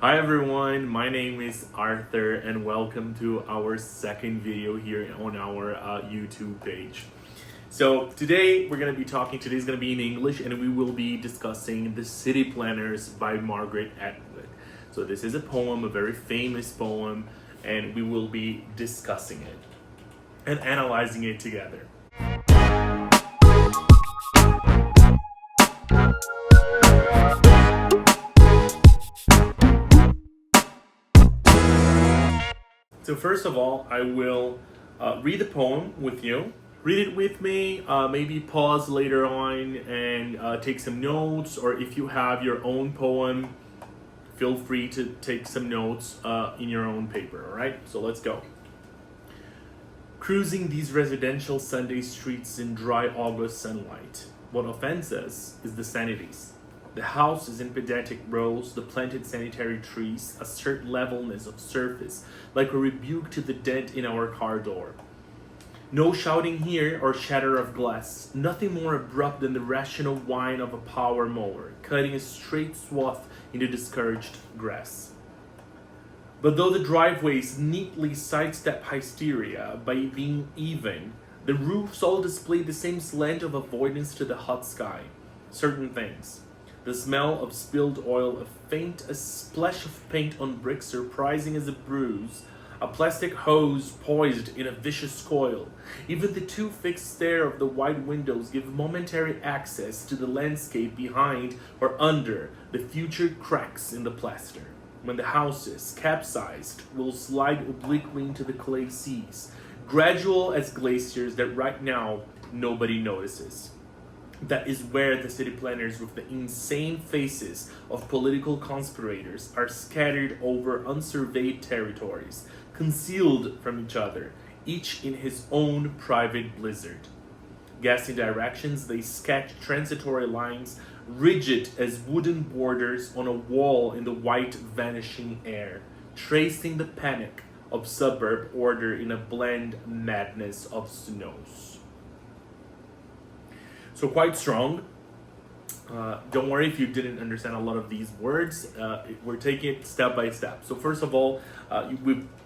Hi everyone, my name is Arthur and welcome to our second video here on our YouTube page. So today's going to be in English and we will be discussing The City Planners by Margaret Atwood. So this is a poem, a very famous poem, and we will be discussing it and analyzing it together. So first of all, I will read the poem with you. Read it with me, maybe pause later on and take some notes, or if you have your own poem, feel free to take some notes in your own paper, all right? So let's go. Cruising these residential Sunday streets in dry August sunlight, what offends us is the sanities. The houses in pedantic rows, the planted sanitary trees, assert levelness of surface, like a rebuke to the dent in our car door. No shouting here or shatter of glass, nothing more abrupt than the rational whine of a power mower, cutting a straight swath in the discouraged grass. But though the driveways neatly sidestep hysteria by being even, the roofs all display the same slant of avoidance to the hot sky. Certain things. The smell of spilled oil, a faint splash of paint on brick surprising as a bruise, a plastic hose poised in a vicious coil. Even the too fixed stare of the wide windows give momentary access to the landscape behind or under the future cracks in the plaster. When the houses, capsized, will slide obliquely into the clay seas, gradual as glaciers that right now nobody notices. That is where the city planners with the insane faces of political conspirators are scattered over unsurveyed territories, concealed from each other, each in his own private blizzard. Guessing directions, they sketch transitory lines, rigid as wooden borders on a wall in the white vanishing air, tracing the panic of suburb order in a bland madness of snows. So quite strong. Don't worry if you didn't understand a lot of these words. We're taking it step by step. So first of all,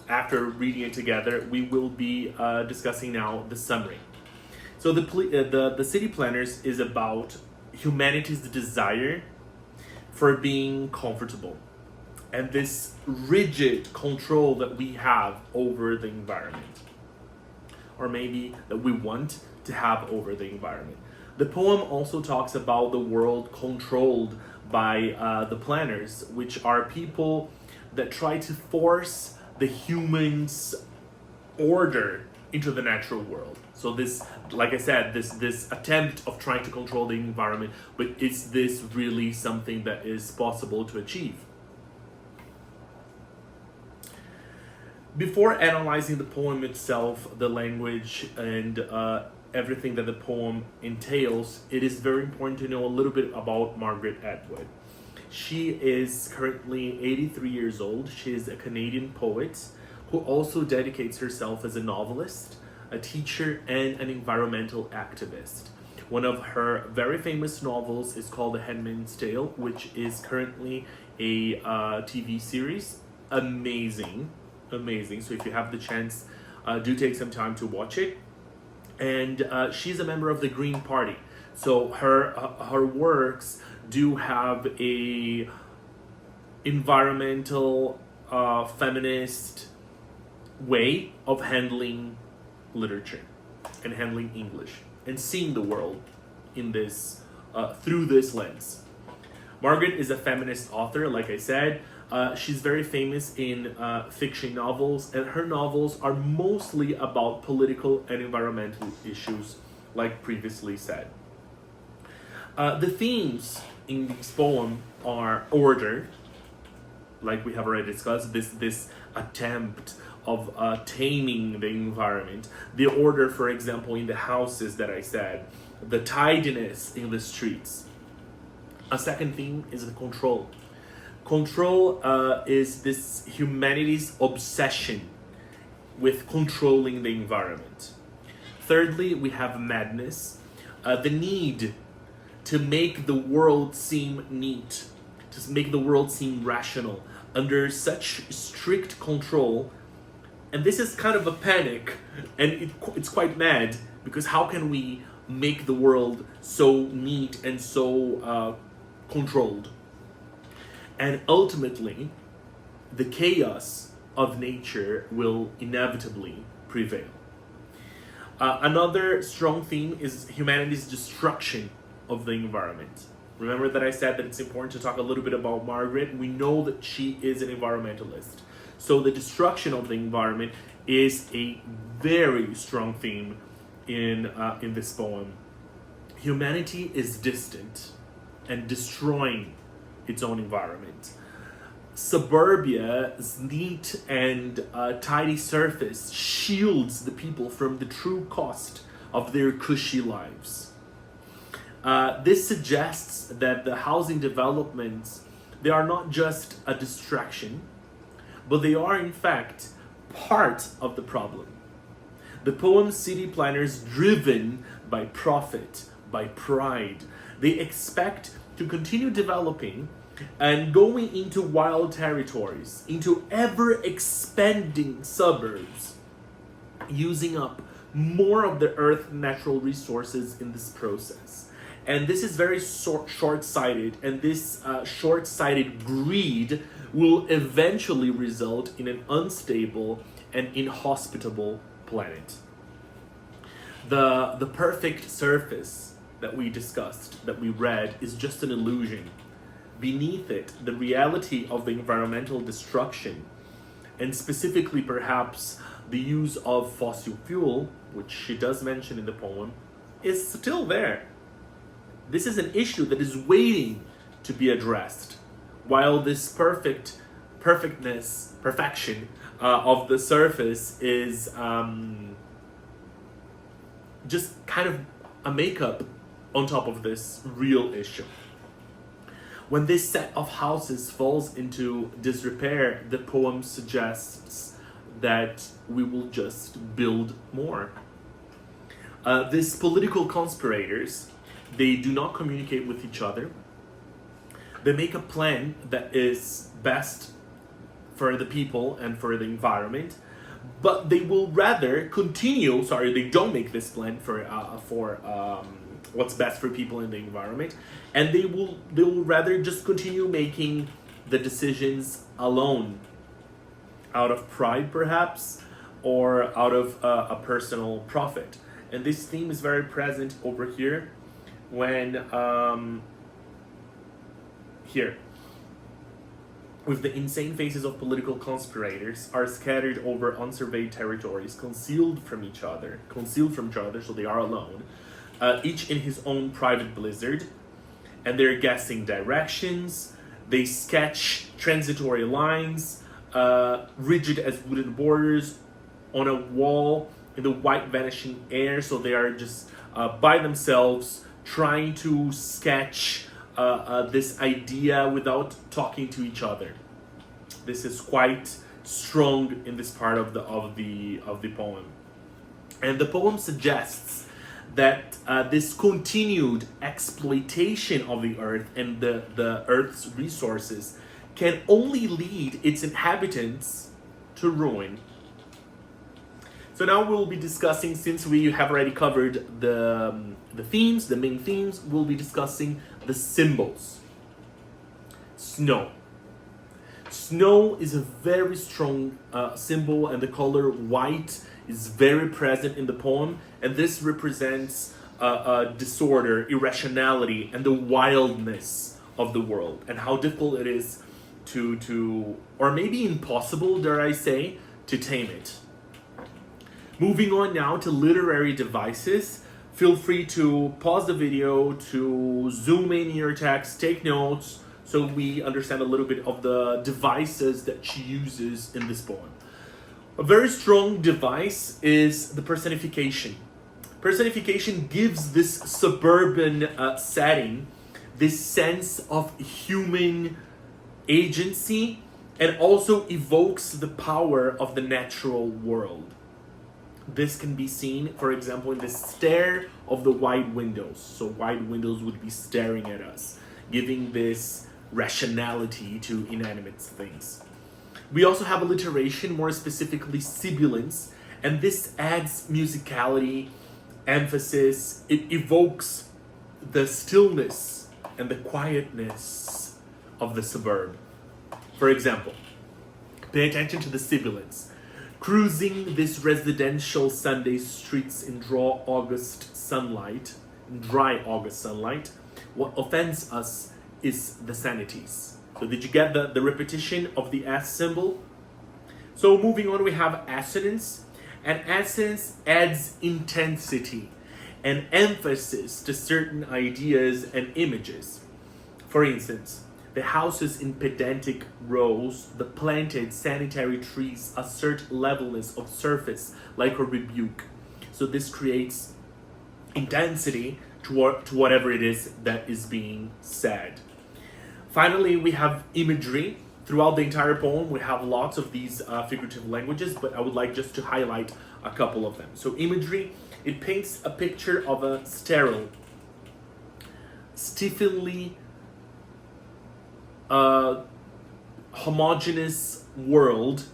after reading it together, we will be discussing now the summary. So the City Planners is about humanity's desire for being comfortable and this rigid control that we have over the environment, or maybe that we want to have over the environment. The poem also talks about the world controlled by the planners, which are people that try to force the humans' order into the natural world. So this, like I said, this attempt of trying to control the environment, but is this really something that is possible to achieve? Before analyzing the poem itself, the language, and everything that the poem entails, it is very important to know a little bit about Margaret Atwood. She is currently 83 years old. She is a Canadian poet who also dedicates herself as a novelist, a teacher, and an environmental activist. One of her very famous novels is called The Handmaid's Tale, which is currently a TV series. Amazing. So if you have the chance, do take some time to watch it. And she's a member of the Green Party, so her works do have a environmental, feminist way of handling literature and handling English and seeing the world in this through this lens. Margaret is a feminist author, like I said. She's very famous in fiction novels, and her novels are mostly about political and environmental issues, like previously said. The themes in this poem are order, like we have already discussed, this attempt of taming the environment. The order, for example, in the houses that I said, the tidiness in the streets. A second theme is the control. Control is this humanity's obsession with controlling the environment. Thirdly, we have madness, the need to make the world seem neat, to make the world seem rational under such strict control. And this is kind of a panic, and it's quite mad, because how can we make the world so neat and so controlled? And ultimately, the chaos of nature will inevitably prevail. Another strong theme is humanity's destruction of the environment. Remember that I said that it's important to talk a little bit about Margaret. We know that she is an environmentalist. So the destruction of the environment is a very strong theme in this poem. Humanity is distant and destroying its own environment. Suburbia's neat and tidy surface shields the people from the true cost of their cushy lives. This suggests that the housing developments, they are not just a distraction, but they are in fact part of the problem. The poem's city planners, driven by profit, by pride, they expect to continue developing and going into wild territories, into ever-expanding suburbs, using up more of the Earth's natural resources in this process. And this is very short-sighted, and this short-sighted greed will eventually result in an unstable and inhospitable planet. The perfect surface that we discussed, that we read, is just an illusion. Beneath it, the reality of the environmental destruction, and specifically perhaps the use of fossil fuel, which she does mention in the poem, is still there. This is an issue that is waiting to be addressed, while this perfection of the surface is just kind of a makeup on top of this real issue. When this set of houses falls into disrepair, the poem suggests that we will just build more. These political conspirators, they do not communicate with each other. They make a plan that is best for the people and for the environment, but they will rather continue, they don't make this plan for what's best for people in the environment, and they will rather just continue making the decisions alone, out of pride perhaps, or out of a personal profit. And this theme is very present over here when here, with the insane faces of political conspirators are scattered over unsurveyed territories, concealed from each other, so they are alone, each in his own private blizzard, and they're guessing directions. They sketch transitory lines, rigid as wooden borders on a wall in the white vanishing air, so they are just by themselves trying to sketch this idea without talking to each other. This is quite strong in this part of the poem, and the poem suggests that this continued exploitation of the earth and the earth's resources can only lead its inhabitants to ruin. So now we'll be discussing, since we have already covered the themes, the main themes, we'll be discussing the symbols. Snow. Snow is a very strong symbol, and the color white is very present in the poem, and this represents disorder, irrationality, and the wildness of the world, and how difficult it is to or maybe impossible, dare I say, to tame it. Moving on now to literary devices. Feel free to pause the video, to zoom in your text, take notes, so we understand a little bit of the devices that she uses in this poem. A very strong device is the personification. Personification gives this suburban setting this sense of human agency, and also evokes the power of the natural world. This can be seen, for example, in the stare of the wide windows. So wide windows would be staring at us, giving this rationality to inanimate things. We also have alliteration, more specifically sibilance, and this adds musicality, emphasis. It evokes the stillness and the quietness of the suburb. For example, pay attention to the sibilance. Cruising this residential Sunday streets in dry August sunlight, what offends us is the sanities. So did you get the repetition of the S symbol? So moving on, we have assonance. And assonance adds intensity and emphasis to certain ideas and images. For instance, the houses in pedantic rows, the planted sanitary trees assert levelness of surface like a rebuke. So this creates intensity to whatever it is that is being said. Finally, we have imagery. Throughout the entire poem, we have lots of these figurative languages, but I would like just to highlight a couple of them. So imagery, it paints a picture of a sterile, stiffly homogeneous world.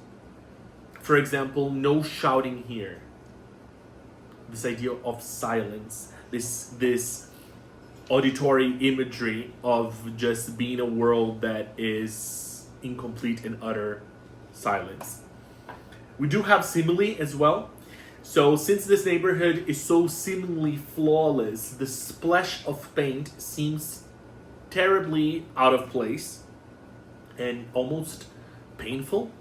For example, no shouting here. This idea of silence, this auditory imagery of just being a world that is in complete and utter silence. We do have simile as well. So since this neighborhood is so seemingly flawless, the splash of paint seems terribly out of place and almost painful.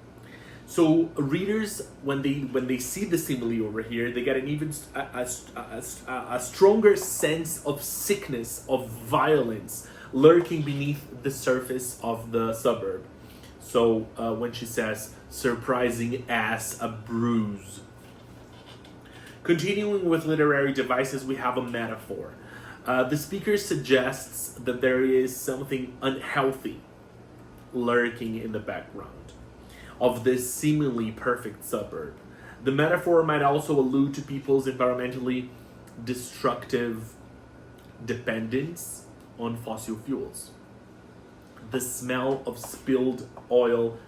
So readers, when they see the simile over here, they get an even a stronger sense of sickness, of violence lurking beneath the surface of the suburb. So when she says, surprising as a bruise. Continuing with literary devices, we have a metaphor. The speaker suggests that there is something unhealthy lurking in the background of this seemingly perfect suburb. The metaphor might also allude to people's environmentally destructive dependence on fossil fuels. The smell of spilled oil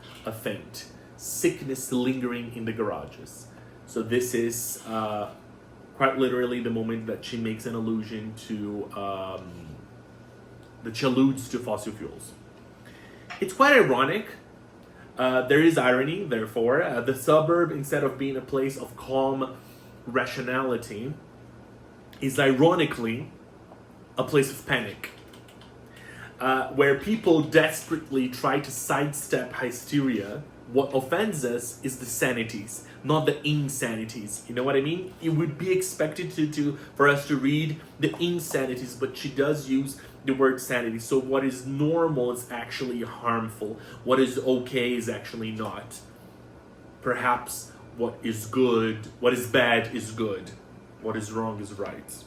faint, sickness lingering in the garages. So this is quite literally the moment that she makes an allusion to, that she alludes to fossil fuels. It's quite ironic. There is irony, therefore. The suburb, instead of being a place of calm rationality, is ironically a place of panic, where people desperately try to sidestep hysteria. What offends us is the sanities, not the insanities. You know what I mean? It would be expected for us to read the insanities, but she does use the word sanity. So what is normal is actually harmful. What is okay is actually not. Perhaps what is good, what is bad is good. What is wrong is right.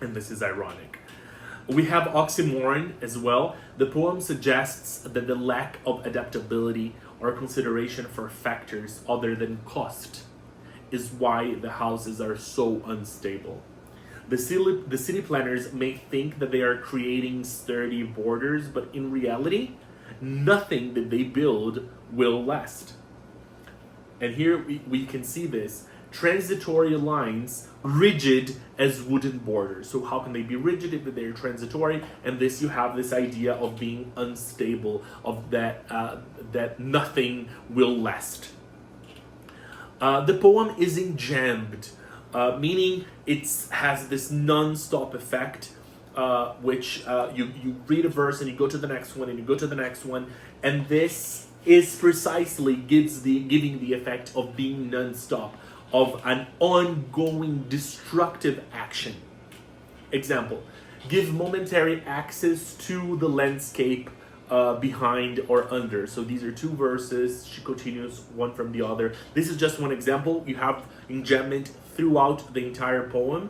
And this is ironic. We have oxymoron as well. The poem suggests that the lack of adaptability or consideration for factors other than cost is why the houses are so unstable. The city planners may think that they are creating sturdy borders, but in reality, nothing that they build will last. And here we can see this. Transitory lines, rigid as wooden borders. So how can they be rigid if they're transitory? And this, you have this idea of being unstable, of that nothing will last. The poem is enjambed, meaning it has this non-stop effect, which you read a verse and you go to the next one and you go to the next one, and this is precisely giving the effect of being non-stop, of an ongoing destructive action. Example, give momentary access to the landscape behind or under. So these are two verses. She continues one from the other. This is just one example. You have enjambment throughout the entire poem,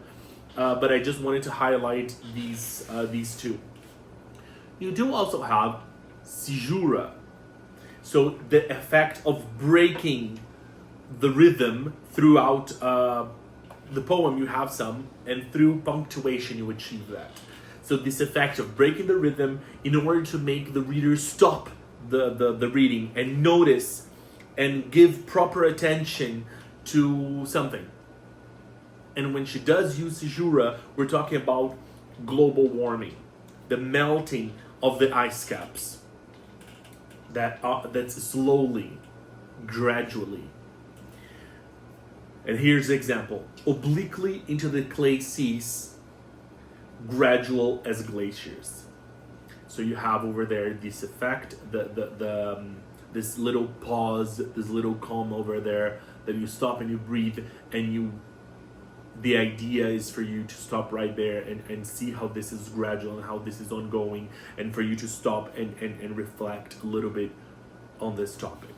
but I just wanted to highlight these two. You do also have caesura. So the effect of breaking the rhythm throughout the poem, you have some, and through punctuation you achieve that. So this effect of breaking the rhythm in order to make the reader stop the reading and notice and give proper attention to something. And when she does use caesura, we're talking about global warming, the melting of the ice caps that's slowly, gradually. And here's the example: obliquely into the clay seas, gradual as glaciers. So you have over there this effect, this little pause, this little calm over there, that you stop and you breathe, and the idea is for you to stop right there and see how this is gradual and how this is ongoing, and for you to stop and reflect a little bit on this topic.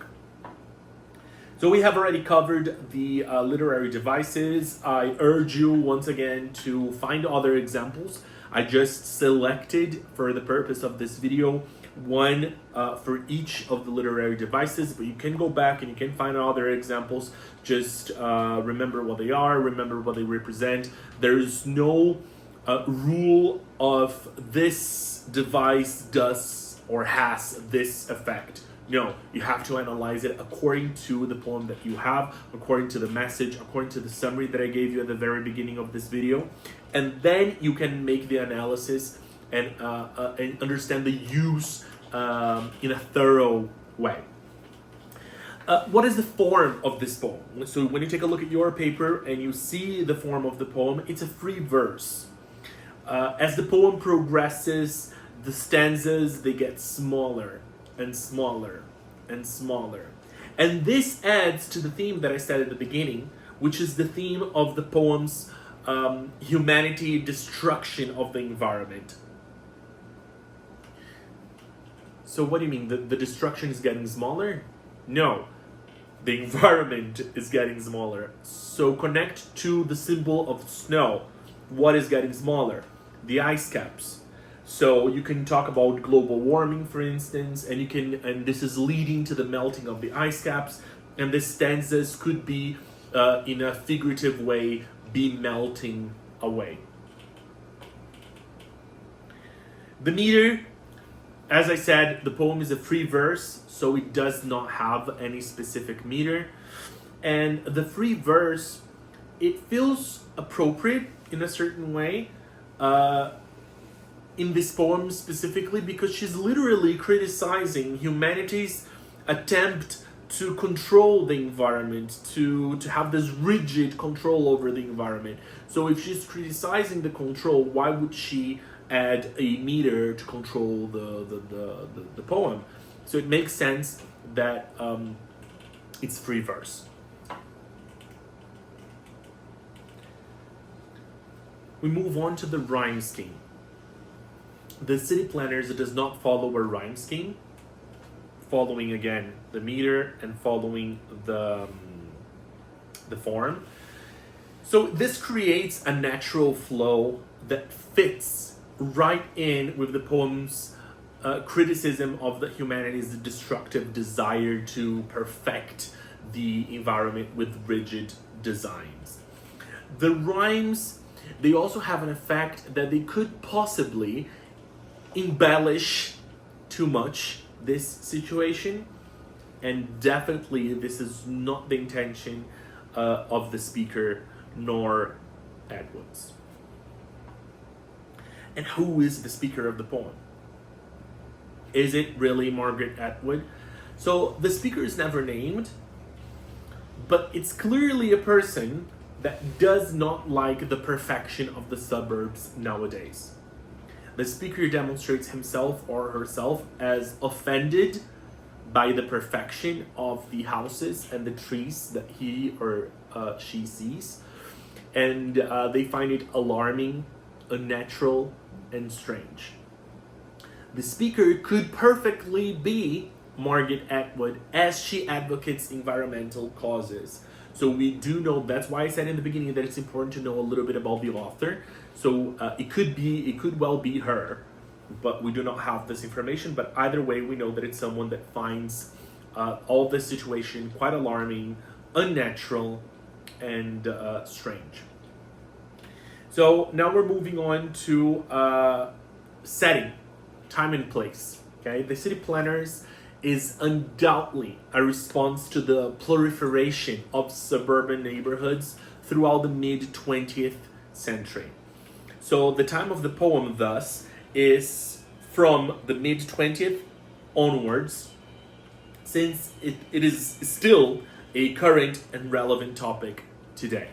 So we have already covered the literary devices. I urge you once again to find other examples. I just selected, for the purpose of this video, one for each of the literary devices, but you can go back and you can find other examples. Just remember what they are, remember what they represent. There's no rule of this device does or has this effect. No, you have to analyze it according to the poem that you have, according to the message, according to the summary that I gave you at the very beginning of this video. And then you can make the analysis and understand the use in a thorough way. What is the form of this poem? So when you take a look at your paper and you see the form of the poem, it's a free verse. As the poem progresses, the stanzas, they get smaller and smaller and smaller. And this adds to the theme that I said at the beginning, which is the theme of the poem's humanity, destruction of the environment. So what do you mean? The destruction is getting smaller? No, the environment is getting smaller. So connect to the symbol of snow. What is getting smaller? The ice caps. So you can talk about global warming, for instance, and this is leading to the melting of the ice caps, and the stanzas could be, in a figurative way, be melting away. The meter, as I said, the poem is a free verse, so it does not have any specific meter. And the free verse, it feels appropriate in a certain way, in this poem specifically, because she's literally criticizing humanity's attempt to control the environment, to have this rigid control over the environment. So if she's criticizing the control, why would she add a meter to control the poem? So it makes sense that it's free verse. We move on to the rhyme scheme. The city planners does not follow a rhyme scheme, following again the meter and following the form. So this creates a natural flow that fits right in with the poem's criticism of the humanity's destructive desire to perfect the environment with rigid designs. The rhymes, they also have an effect that they could possibly embellish too much this situation, and definitely this is not the intention of the speaker nor Atwood's. And who is the speaker of the poem? Is it really Margaret Atwood? So the speaker is never named, but it's clearly a person that does not like the perfection of the suburbs nowadays. The speaker demonstrates himself or herself as offended by the perfection of the houses and the trees that he or she sees, and they find it alarming, unnatural, and strange. The speaker could perfectly be Margaret Atwood, as she advocates environmental causes. So we do know, that's why I said in the beginning that it's important to know a little bit about the author. So it could well be her, but we do not have this information. But either way, we know that it's someone that finds all this situation quite alarming, unnatural, and strange. So now we're moving on to setting, time and place. Okay, the city planners is undoubtedly a response to the proliferation of suburban neighborhoods throughout the mid-20th century. So the time of the poem, thus, is from the mid-20th onwards, since it is still a current and relevant topic today.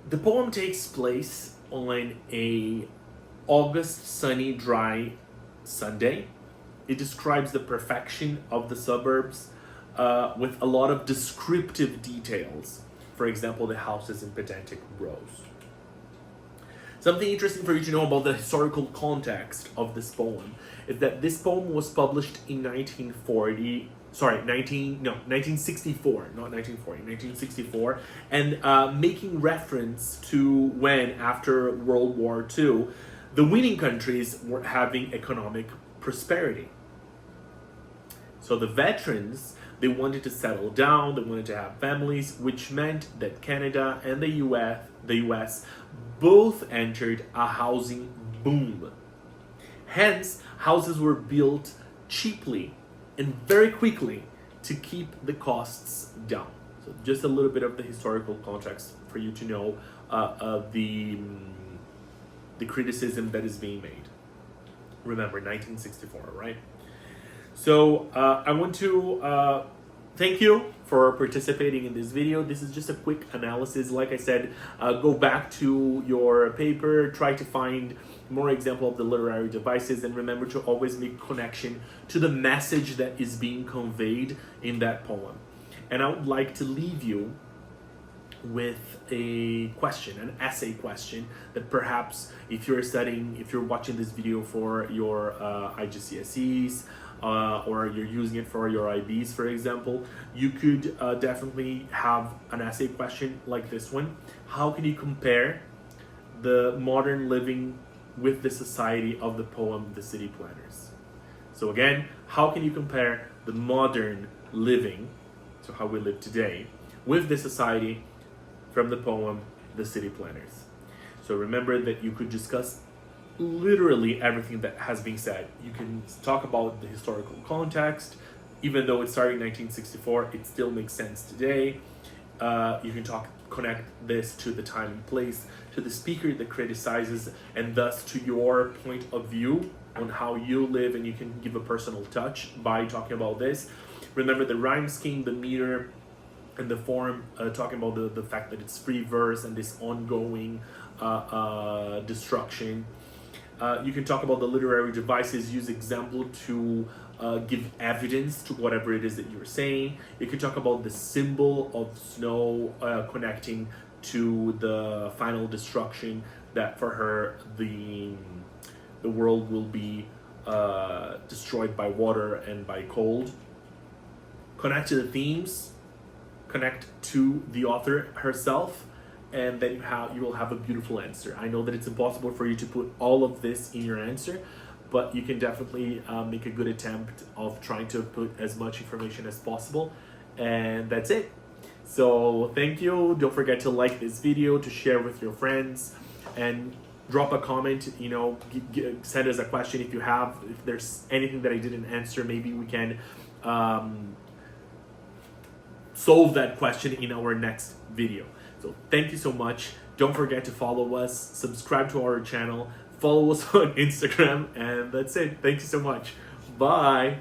The poem takes place on a August sunny, dry Sunday. It describes the perfection of the suburbs with a lot of descriptive details. For example, the houses in pedantic rows. Something interesting for you to know about the historical context of this poem is that this poem was published in 1964, and making reference to when, after World War II, the winning countries were having economic prosperity. So the veterans, they wanted to settle down, they wanted to have families, which meant that Canada and the US both entered a housing boom. Hence, houses were built cheaply and very quickly to keep the costs down. So just a little bit of the historical context for you to know the criticism that is being made. Remember, 1964, right? So I want to thank you for participating in this video. This is just a quick analysis. Like I said, go back to your paper, try to find more example of the literary devices, and remember to always make connection to the message that is being conveyed in that poem. And I would like to leave you with a question, an essay question, that perhaps if you're watching this video for your IGCSEs, or you're using it for your IBs, for example, you could definitely have an essay question like this one. How can you compare the modern living with the society of the poem The City Planners? So again, how can you compare the modern living, so how we live today, with the society from the poem The City Planners? So remember that you could discuss literally everything that has been said. You can talk about the historical context. Even though it started in 1964, it still makes sense today. You can connect this to the time and place, to the speaker that criticizes, and thus to your point of view on how you live, and you can give a personal touch by talking about this. Remember the rhyme scheme, the meter, and the form, talking about the fact that it's free verse and this ongoing destruction. You can talk about the literary devices, use example to give evidence to whatever it is that you're saying. You can talk about the symbol of snow connecting to the final destruction, that for her the world will be destroyed by water and by cold. Connect to the themes, connect to the author herself, and then you will have a beautiful answer. I know that it's impossible for you to put all of this in your answer, but you can definitely make a good attempt of trying to put as much information as possible, and that's it. So thank you. Don't forget to like this video, to share with your friends, and drop a comment. Send us a question if there's anything that I didn't answer. Maybe we can solve that question in our next video. So thank you so much. Don't forget to follow us, subscribe to our channel, follow us on Instagram, and that's it. Thank you so much. Bye.